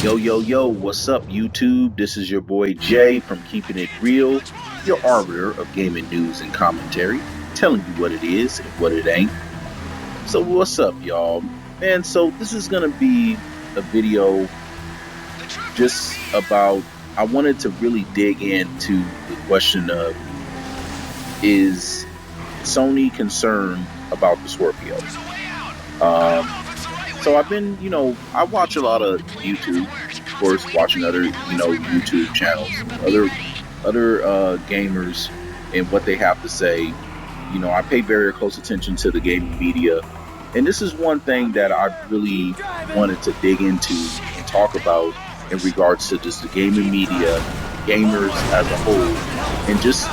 Yo, yo, yo, what's up, YouTube? This is your boy Jay from Keeping It Real, your arbiter of gaming news and commentary, telling you what it is and what it ain't. So, what's up, y'all? Man, so this is gonna be a video just about. I wanted to really dig into the question of, is Sony concerned about the Scorpio? So I've been, I watch a lot of YouTube, of course, watching other, YouTube channels, other gamers and what they have to say. I pay very close attention to the gaming media, and this is one thing that I really wanted to dig into and talk about in regards to just the gaming media, gamers as a whole, and just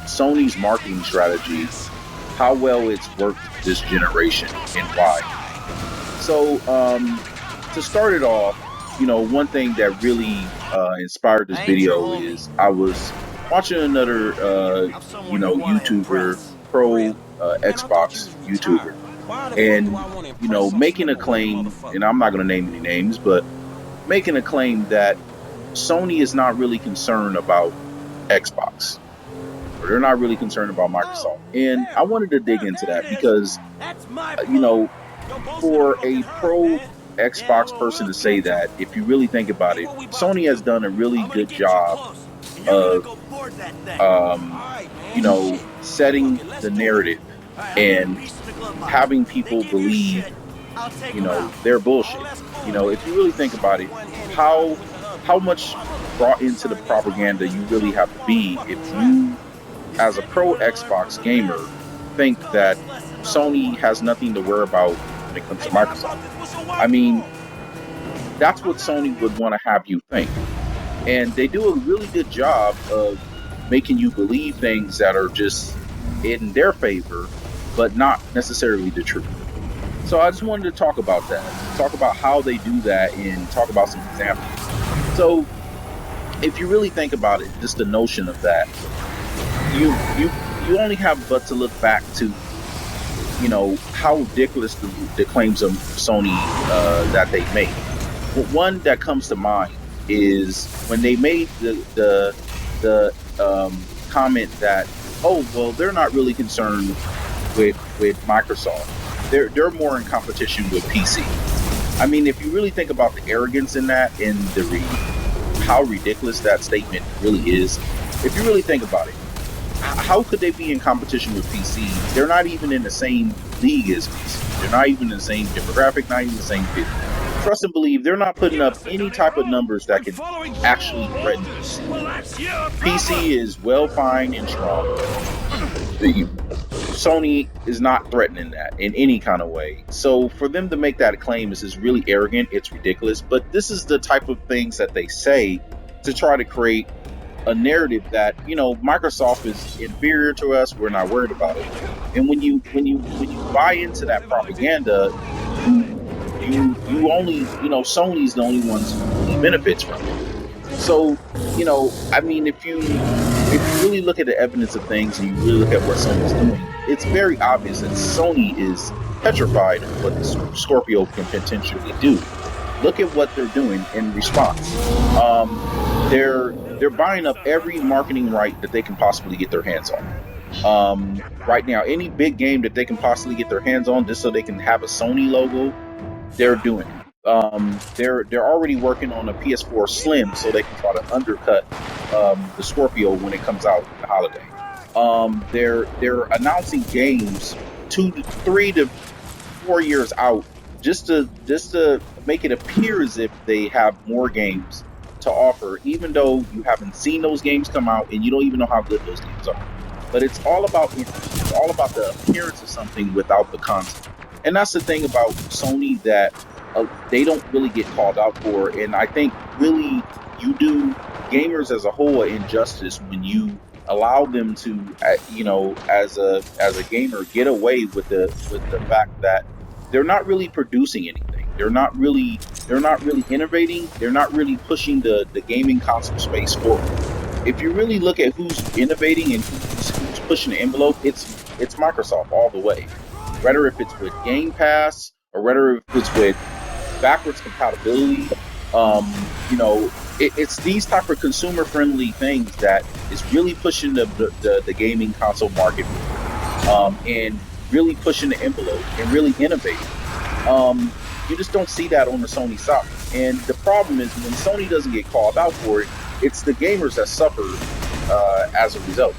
Sony's marketing strategy, how well it's worked this generation and why. So, to start it off, one thing that really inspired this video is I was watching another, YouTuber, pro Xbox YouTuber, and, making a claim, and I'm not going to name any names, but making a claim that Sony is not really concerned about Xbox, or they're not really concerned about Microsoft. And I wanted to dig into that because, you know, for a pro Xbox person to say that, if you really think about it, Sony has done a really good job of, setting the narrative and having people believe, their bullshit. If you really think about it, how much brought into the propaganda you really have to be if you, as a pro Xbox gamer, think that Sony has nothing to worry about when it comes to Microsoft. I mean, that's what Sony would want to have you think. And they do a really good job of making you believe things that are just in their favor, but not necessarily the truth. So I just wanted to talk about that, talk about how they do that, and talk about some examples. So if you really think about it, just the notion of that, you only have but to look back to how ridiculous the claims of Sony that they make. But one that comes to mind is when they made the comment that, oh well, they're not really concerned with Microsoft. They're more in competition with PC. I mean, if you really think about the arrogance in that and how ridiculous that statement really is, if you really think about it, how could they be in competition with PC? They're not even in the same league as PC. They're not even in the same demographic, not even the same fit. Trust and believe, they're not putting up any type of numbers that can actually threaten PC. PC is well fine and strong. Sony is not threatening that in any kind of way. So for them to make that claim is just really arrogant. It's ridiculous. But this is the type of things that they say to try to create a narrative that Microsoft is inferior to us. We're not worried about it. And when you buy into that propaganda, you only Sony's the only ones who really benefits from it. So I mean, if you really look at the evidence of things and you really look at what Sony's doing, it's very obvious that Sony is petrified of what the Scorpio can potentially do. Look at what they're doing in response. They're buying up every marketing right that they can possibly get their hands on. Right now, any big game that they can possibly get their hands on, just so they can have a Sony logo, they're doing it. They're already working on a PS4 Slim so they can try to undercut the Scorpio when it comes out in the holiday. They're announcing games 2 to 3 to 4 years out just to make it appear as if they have more games to offer, even though you haven't seen those games come out and you don't even know how good those games are. But it's all about it's all about the appearance of something without the content. And that's the thing about Sony that they don't really get called out for. And I think really you do gamers as a whole an injustice when you allow them to, as a gamer, get away with the fact that they're not really producing anything. They're not really innovating. They're not really pushing the gaming console space forward. If you really look at who's innovating and who's pushing the envelope, it's Microsoft all the way. Whether if it's with Game Pass or whether if it's with backwards compatibility, You know, it's these type of consumer friendly things that is really pushing the gaming console market and really pushing the envelope and really innovating. You just don't see that on the Sony side. And the problem is when Sony doesn't get called out for it, it's the gamers that suffer as a result.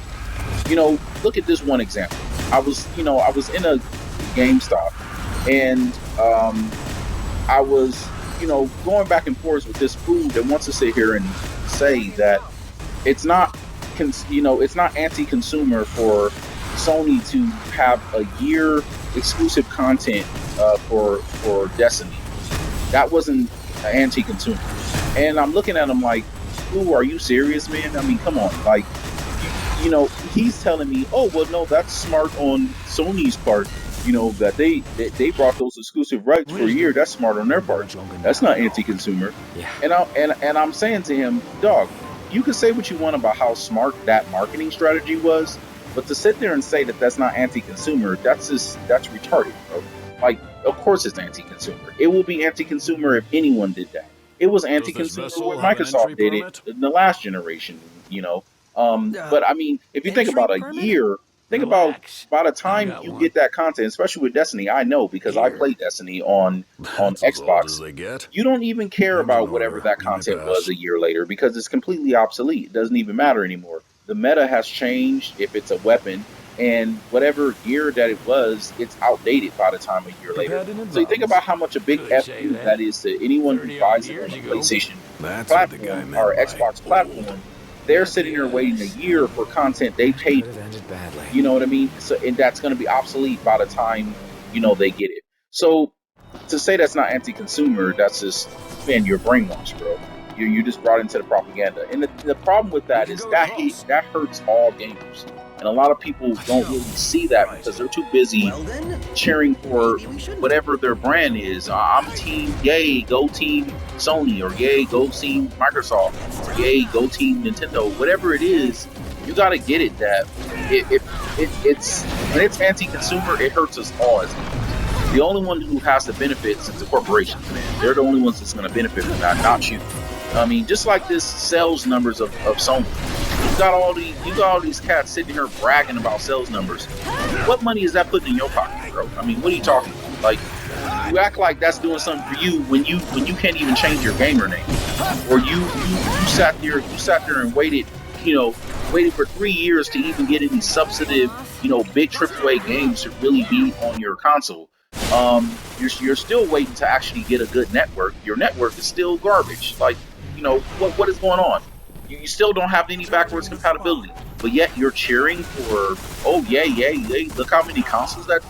You know, look at this one example. I was in a GameStop, and I was, going back and forth with this food that wants to sit here and say that it's not, it's not anti-consumer for Sony to have a year exclusive content for Destiny. That wasn't anti-consumer. And I'm looking at him like, ooh, are you serious, man? I mean, come on. Like, he's telling me, oh, well, no, that's smart on Sony's part. That they brought those exclusive rights for a year. That's smart on their part. That's not anti-consumer. Yeah. And I'm saying to him, dog, you can say what you want about how smart that marketing strategy was, but to sit there and say that that's not anti-consumer, that's retarded, bro. Like, of course it's anti-consumer. It will be anti-consumer if anyone did that. It was anti-consumer when Microsoft did it in the last generation, But I mean, if you think about a year, think about by the time you get that content, especially with Destiny, I know because I play Destiny on Xbox. You don't even care about whatever that content was a year later because it's completely obsolete. It doesn't even matter anymore. The meta has changed if it's a weapon, and whatever gear that it was, it's outdated by the time a year later. So you think about how much a big FU that is to anyone who buys it on the PlayStation platform or Xbox platform. They're sitting there waiting a year for content they paid for. You know what I mean? So, and that's going to be obsolete by the time they get it. So to say that's not anti-consumer, that's just, man, you're brainwashed, bro. You just brought into the propaganda, and the problem with that is that hurts all gamers, and a lot of people don't really see that because they're too busy cheering for whatever their brand is. I'm team yay, go team Sony, or yay, go team Microsoft, or yay, go team Nintendo. Whatever it is, you got to get it that it's when it's anti-consumer, it hurts us all as gamers. The only one who has the benefits is the corporations, man. They're the only ones that's going to benefit from that, not you. I mean, just like this sales numbers of Sony. You got all these cats sitting here bragging about sales numbers. What money is that putting in your pocket, bro? I mean, what are you talking about? Like, you act like that's doing something for you when you can't even change your gamer name, or you sat there and waited for 3 years to even get any substantive big AAA games to really be on your console. You're still waiting to actually get a good network. Your network is still garbage. Like, what is going on? You still don't have any backwards compatibility, but yet you're cheering for, oh yay, look how many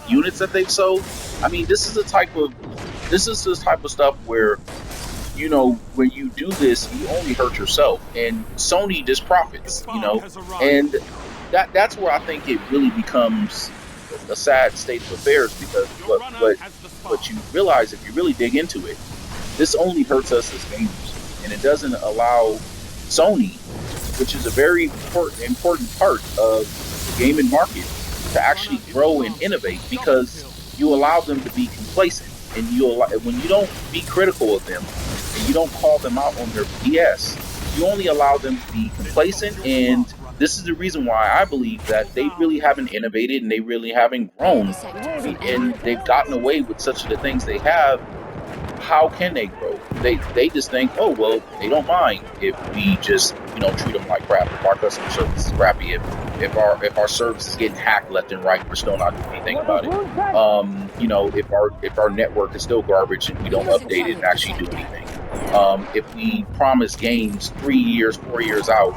units that they've sold. I mean, this is the type of stuff where, when you do this, you only hurt yourself, and Sony just profits, and that's where I think it really becomes a sad state of affairs, because what you realize if you really dig into it, this only hurts us as gamers, and it doesn't allow Sony, which is a very important part of the gaming market, to actually grow and innovate, because you allow them to be complacent, and when you don't be critical of them and you don't call them out on their BS, you only allow them to be complacent. And this is the reason why I believe that they really haven't innovated and they really haven't grown, and they've gotten away with such of the things they have. How can they grow? They just think, oh well, they don't mind if we just treat them like crap. If our customer service is crappy, if our service is getting hacked left and right, we're still not doing anything about it. If our network is still garbage and we don't update it and actually do anything. If we promise games 3 years, 4 years out,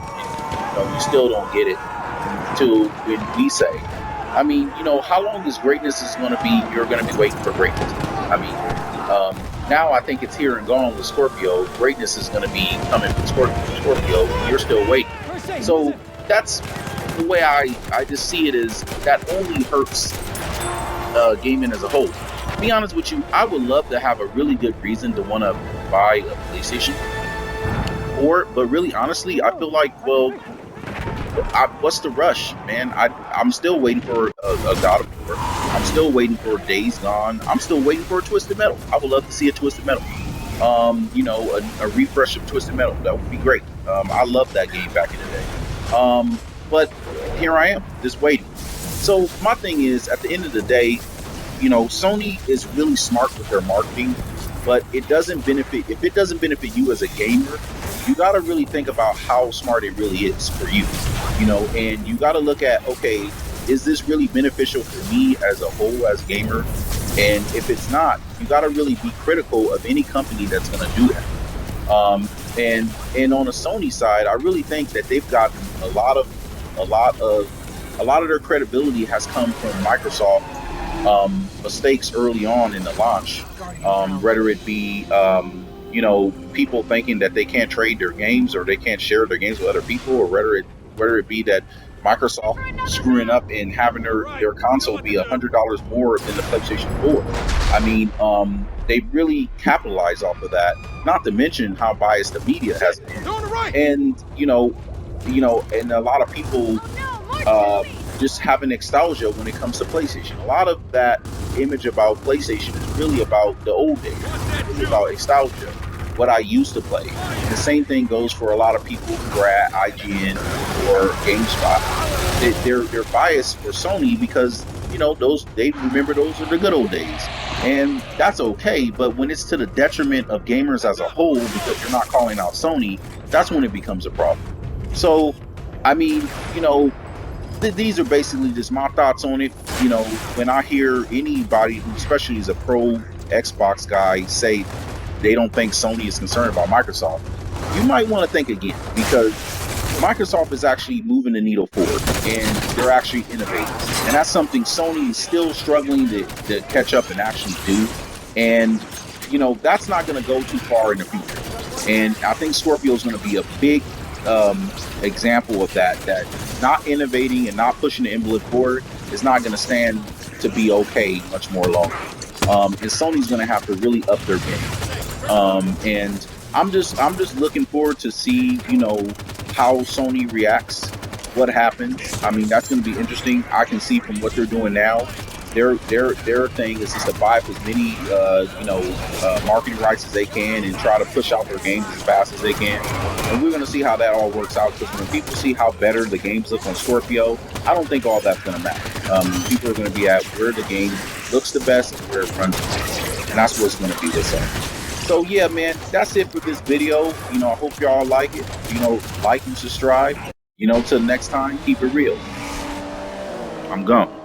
and you still don't get it until when we say. I mean, how long this greatness is going to be? You're going to be waiting for greatness. I mean, now I think it's here and gone with Scorpio. Greatness is going to be coming from Scorpio. You're still waiting. So that's the way I just see it, is that only hurts gaming as a whole. To be honest with you, I would love to have a really good reason to want to buy a PlayStation 4, but really honestly, I feel like, well, what's the rush, man? I'm still waiting for a God of War. I'm still waiting for Days Gone. I'm still waiting for a Twisted Metal. I would love to see a Twisted Metal. You know, a refresh of Twisted Metal. That would be great. I loved that game back in the day. But here I am, just waiting. So my thing is, at the end of the day, you know, Sony is really smart with their marketing, but it doesn't benefit, if it doesn't benefit you as a gamer, you got to really think about how smart it really is for you, you know, and you got to look at, okay, is this really beneficial for me as a whole, as a gamer? And if it's not, you got to really be critical of any company that's going to do that. And on the Sony side, I really think that they've gotten a lot of a lot of their credibility has come from Microsoft mistakes early on in the launch, whether it be you know, people thinking that they can't trade their games or they can't share their games with other people, or whether it be that Microsoft screwing up and having their console be $100 more than the PlayStation 4. I mean, they really capitalize off of that. Not to mention how biased the media has been, and and a lot of people just having nostalgia when it comes to PlayStation. A lot of that image about PlayStation is really about the old days. It's really about nostalgia, what I used to play. And the same thing goes for a lot of people who are at IGN or GameSpot. They're biased for Sony because, you know, they remember those are the good old days. And that's okay, but when it's to the detriment of gamers as a whole because you're not calling out Sony, that's when it becomes a problem. So, I mean, you know, these are basically just my thoughts on it. You know, when I hear anybody who, especially is a pro Xbox guy, say they don't think Sony is concerned about Microsoft, you might want to think again, because Microsoft is actually moving the needle forward and they're actually innovating. And that's something Sony is still struggling to catch up and actually do. And, you know, that's not going to go too far in the future. And I think Scorpio is going to be a big example of that not innovating and not pushing the envelope forward is not going to stand to be okay much more longer. And Sony's going to have to really up their game. And I'm just looking forward to see, you know, how Sony reacts, what happens. I mean, that's going to be interesting. I can see from what they're doing now, their thing is just to buy up as many marketing rights as they can and try to push out their games as fast as they can. And we're going to see how that all works out, because when people see how better the games look on Scorpio, I don't think all that's going to matter. People are going to be at where the game looks the best and where it runs the best. And that's what's going to be with Sony. So yeah, man, that's it for this video. You know, I hope y'all like it. You know, like and subscribe. You know, till next time, keep it real. I'm gone.